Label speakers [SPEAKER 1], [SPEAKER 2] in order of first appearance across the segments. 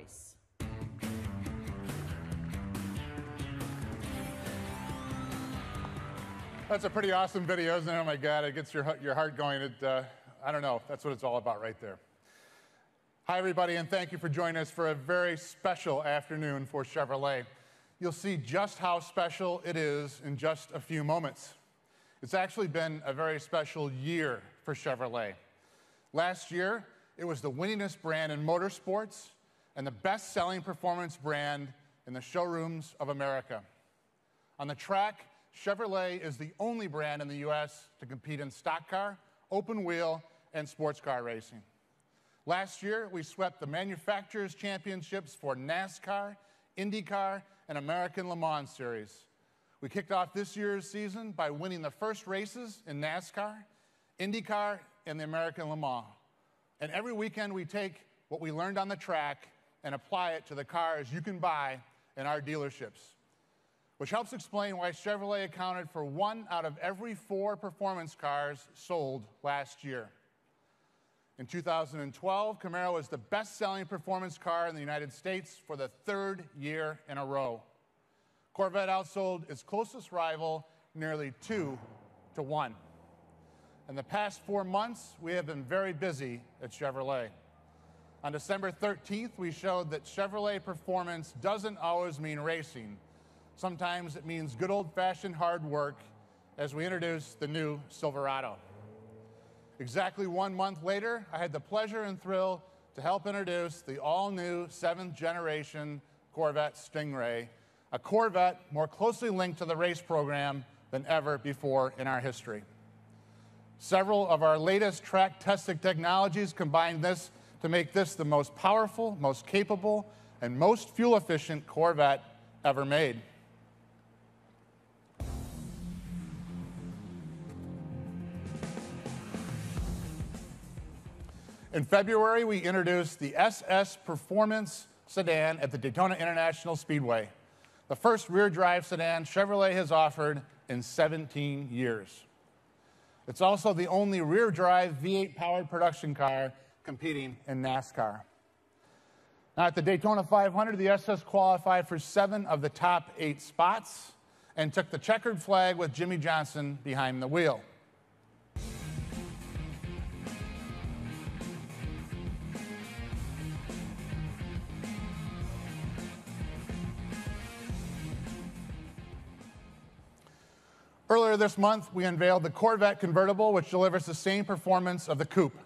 [SPEAKER 1] race.
[SPEAKER 2] That's a pretty awesome video, isn't it? Oh my God, it gets your heart going. I don't know, that's what it's all about right there. Hi everybody, and thank you for joining us for a very special afternoon for Chevrolet. You'll see just how special it is in just a few moments. It's actually been a very special year for Chevrolet. Last year, it was the winningest brand in motorsports and the best-selling performance brand in the showrooms of America. On the track, Chevrolet is the only brand in the U.S. to compete in stock car, open wheel, and sports car racing. Last year, we swept the manufacturers' championships for NASCAR, IndyCar, and American Le Mans Series. We kicked off this year's season by winning the first races in NASCAR, IndyCar, and the American Le Mans. And every weekend, we take what we learned on the track and apply it to the cars you can buy in our dealerships, which helps explain why Chevrolet accounted for 1 out of every 4 performance cars sold last year. In 2012, Camaro was the best-selling performance car in the United States for the 3rd year in a row. Corvette outsold its closest rival nearly 2-1. In the past 4 months, we have been very busy at Chevrolet. On December 13th, we showed that Chevrolet performance doesn't always mean racing. Sometimes it means good old-fashioned hard work as we introduce the new Silverado. Exactly 1 month later, I had the pleasure and thrill to help introduce the all-new 7th generation Corvette Stingray, a Corvette more closely linked to the race program than ever before in our history. Several of our latest track-tested technologies combine this to make this the most powerful, most capable, and most fuel-efficient Corvette ever made. In February, we introduced the SS Performance sedan at the Daytona International Speedway, the first rear-drive sedan Chevrolet has offered in 17 years. It's also the only rear-drive V8-powered production car competing in NASCAR. Now, at the Daytona 500, the SS qualified for 7 of the top 8 spots and took the checkered flag with Jimmy Johnson behind the wheel. Earlier this month, we unveiled the Corvette convertible, which delivers the same performance of the coupe,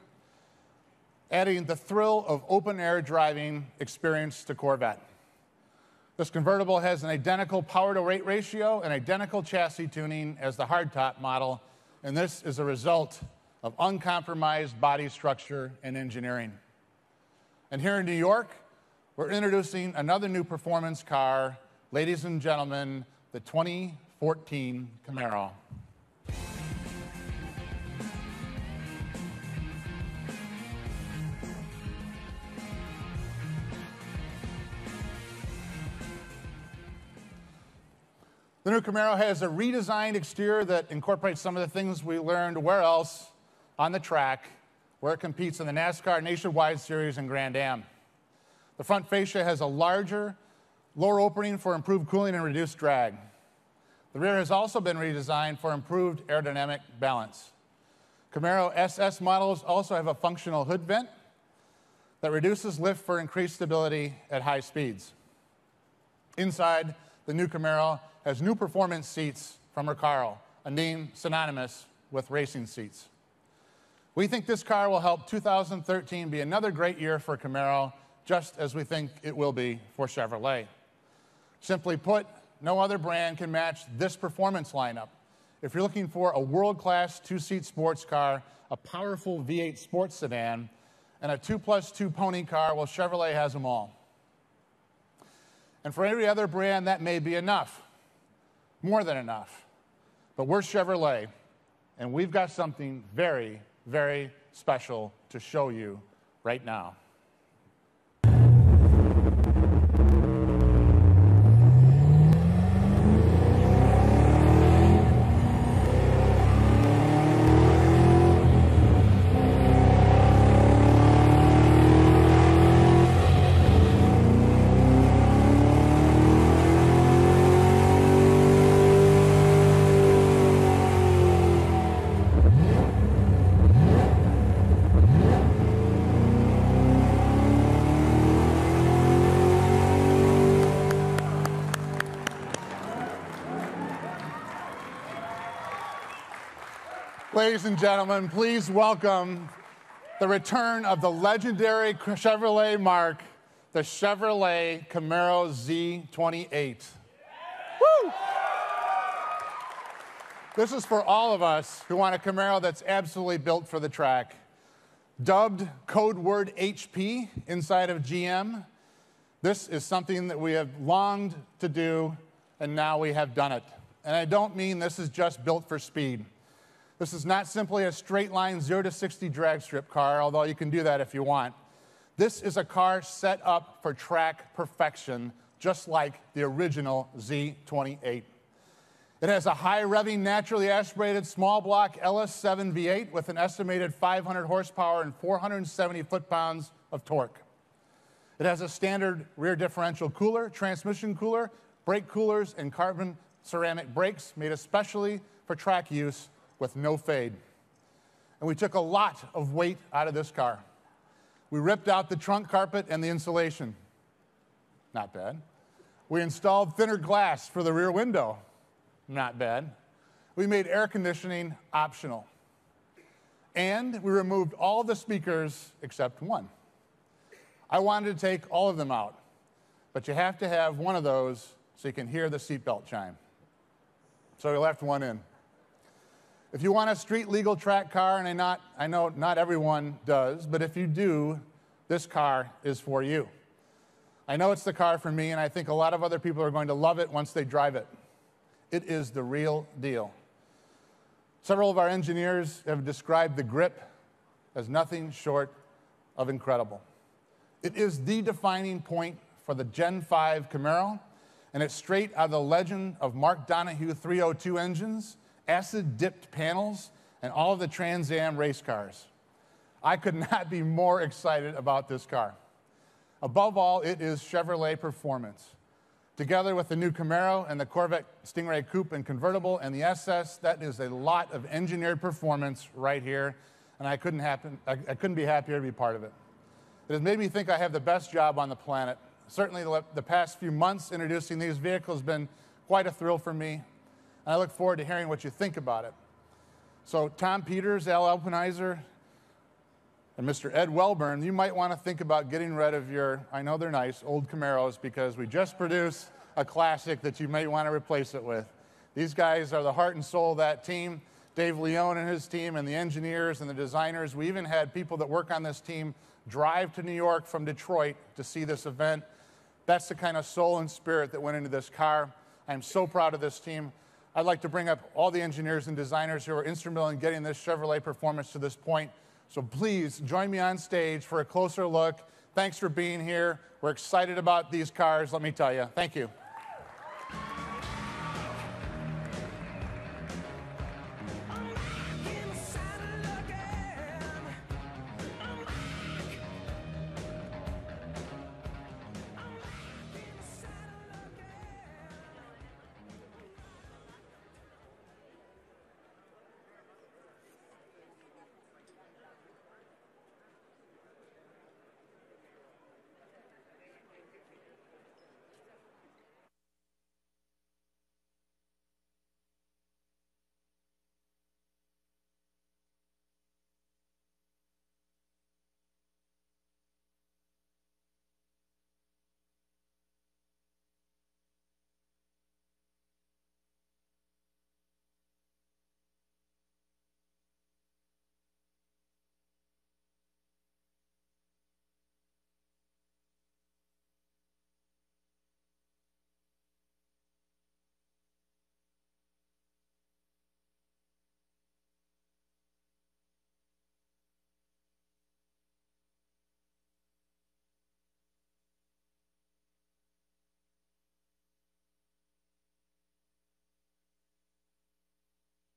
[SPEAKER 2] adding the thrill of open-air driving experience to Corvette. This convertible has an identical power-to-weight ratio and identical chassis tuning as the hardtop model, and this is a result of uncompromised body structure and engineering. And here in New York, we're introducing another new performance car, ladies and gentlemen, the 2014 Camaro. The new Camaro has a redesigned exterior that incorporates some of the things we learned where else on the track, where it competes in the NASCAR Nationwide Series and Grand Am. The front fascia has a larger, lower opening for improved cooling and reduced drag. The rear has also been redesigned for improved aerodynamic balance. Camaro SS models also have a functional hood vent that reduces lift for increased stability at high speeds. Inside, the new Camaro has new performance seats from Recaro, a name synonymous with racing seats. We think this car will help 2013 be another great year for Camaro, just as we think it will be for Chevrolet. Simply put, no other brand can match this performance lineup. If you're looking for a world-class 2-seat sports car, a powerful V8 sports sedan, and a 2+2 pony car, well, Chevrolet has them all. And for every other brand, that may be enough, more than enough. But we're Chevrolet, and we've got something very, very special to show you right now. Ladies and gentlemen, please welcome the return of the legendary Chevrolet marque, the Chevrolet Camaro Z28. Woo! This is for all of us who want a Camaro that's absolutely built for the track. Dubbed code word HP inside of GM, this is something that we have longed to do, and now we have done it. And I don't mean this is just built for speed. This is not simply a straight line 0 to 60 drag strip car, although you can do that if you want. This is a car set up for track perfection, just like the original Z28. It has a high-revving, naturally aspirated small block LS7 V8 with an estimated 500 horsepower and 470 foot-pounds of torque. It has a standard rear differential cooler, transmission cooler, brake coolers, and carbon ceramic brakes made especially for track use with no fade. And we took a lot of weight out of this car. We ripped out the trunk carpet and the insulation. Not bad. We installed thinner glass for the rear window. Not bad. We made air conditioning optional. And we removed all the speakers except one. I wanted to take all of them out, but you have to have one of those so you can hear the seatbelt chime. So we left one in. If you want a street legal track car, and I know not everyone does, but if you do, this car is for you. I know it's the car for me, and I think a lot of other people are going to love it once they drive it. It is the real deal. Several of our engineers have described the grip as nothing short of incredible. It is the defining point for the Gen 5 Camaro, and it's straight out of the legend of Mark Donahue 302 engines, acid-dipped panels, and all of the Trans Am race cars. I could not be more excited about this car. Above all, it is Chevrolet performance. Together with the new Camaro and the Corvette Stingray Coupe and convertible and the SS, that is a lot of engineered performance right here, and I couldn't be happier to be part of it. It has made me think I have the best job on the planet. Certainly the past few months introducing these vehicles has been quite a thrill for me, and I look forward to hearing what you think about it. So Tom Peters, Al Alpenizer, and Mr. Ed Welburn, you might want to think about getting rid of your, I know they're nice, old Camaros, because we just produced a classic that you may want to replace it with. These guys are the heart and soul of that team. Dave Leone and his team, and the engineers and the designers. We even had people that work on this team drive to New York from Detroit to see this event. That's the kind of soul and spirit that went into this car. I'm so proud of this team. I'd like to bring up all the engineers and designers who are instrumental in getting this Chevrolet performance to this point. So please join me on stage for a closer look. Thanks for being here. We're excited about these cars, let me tell you. Thank you.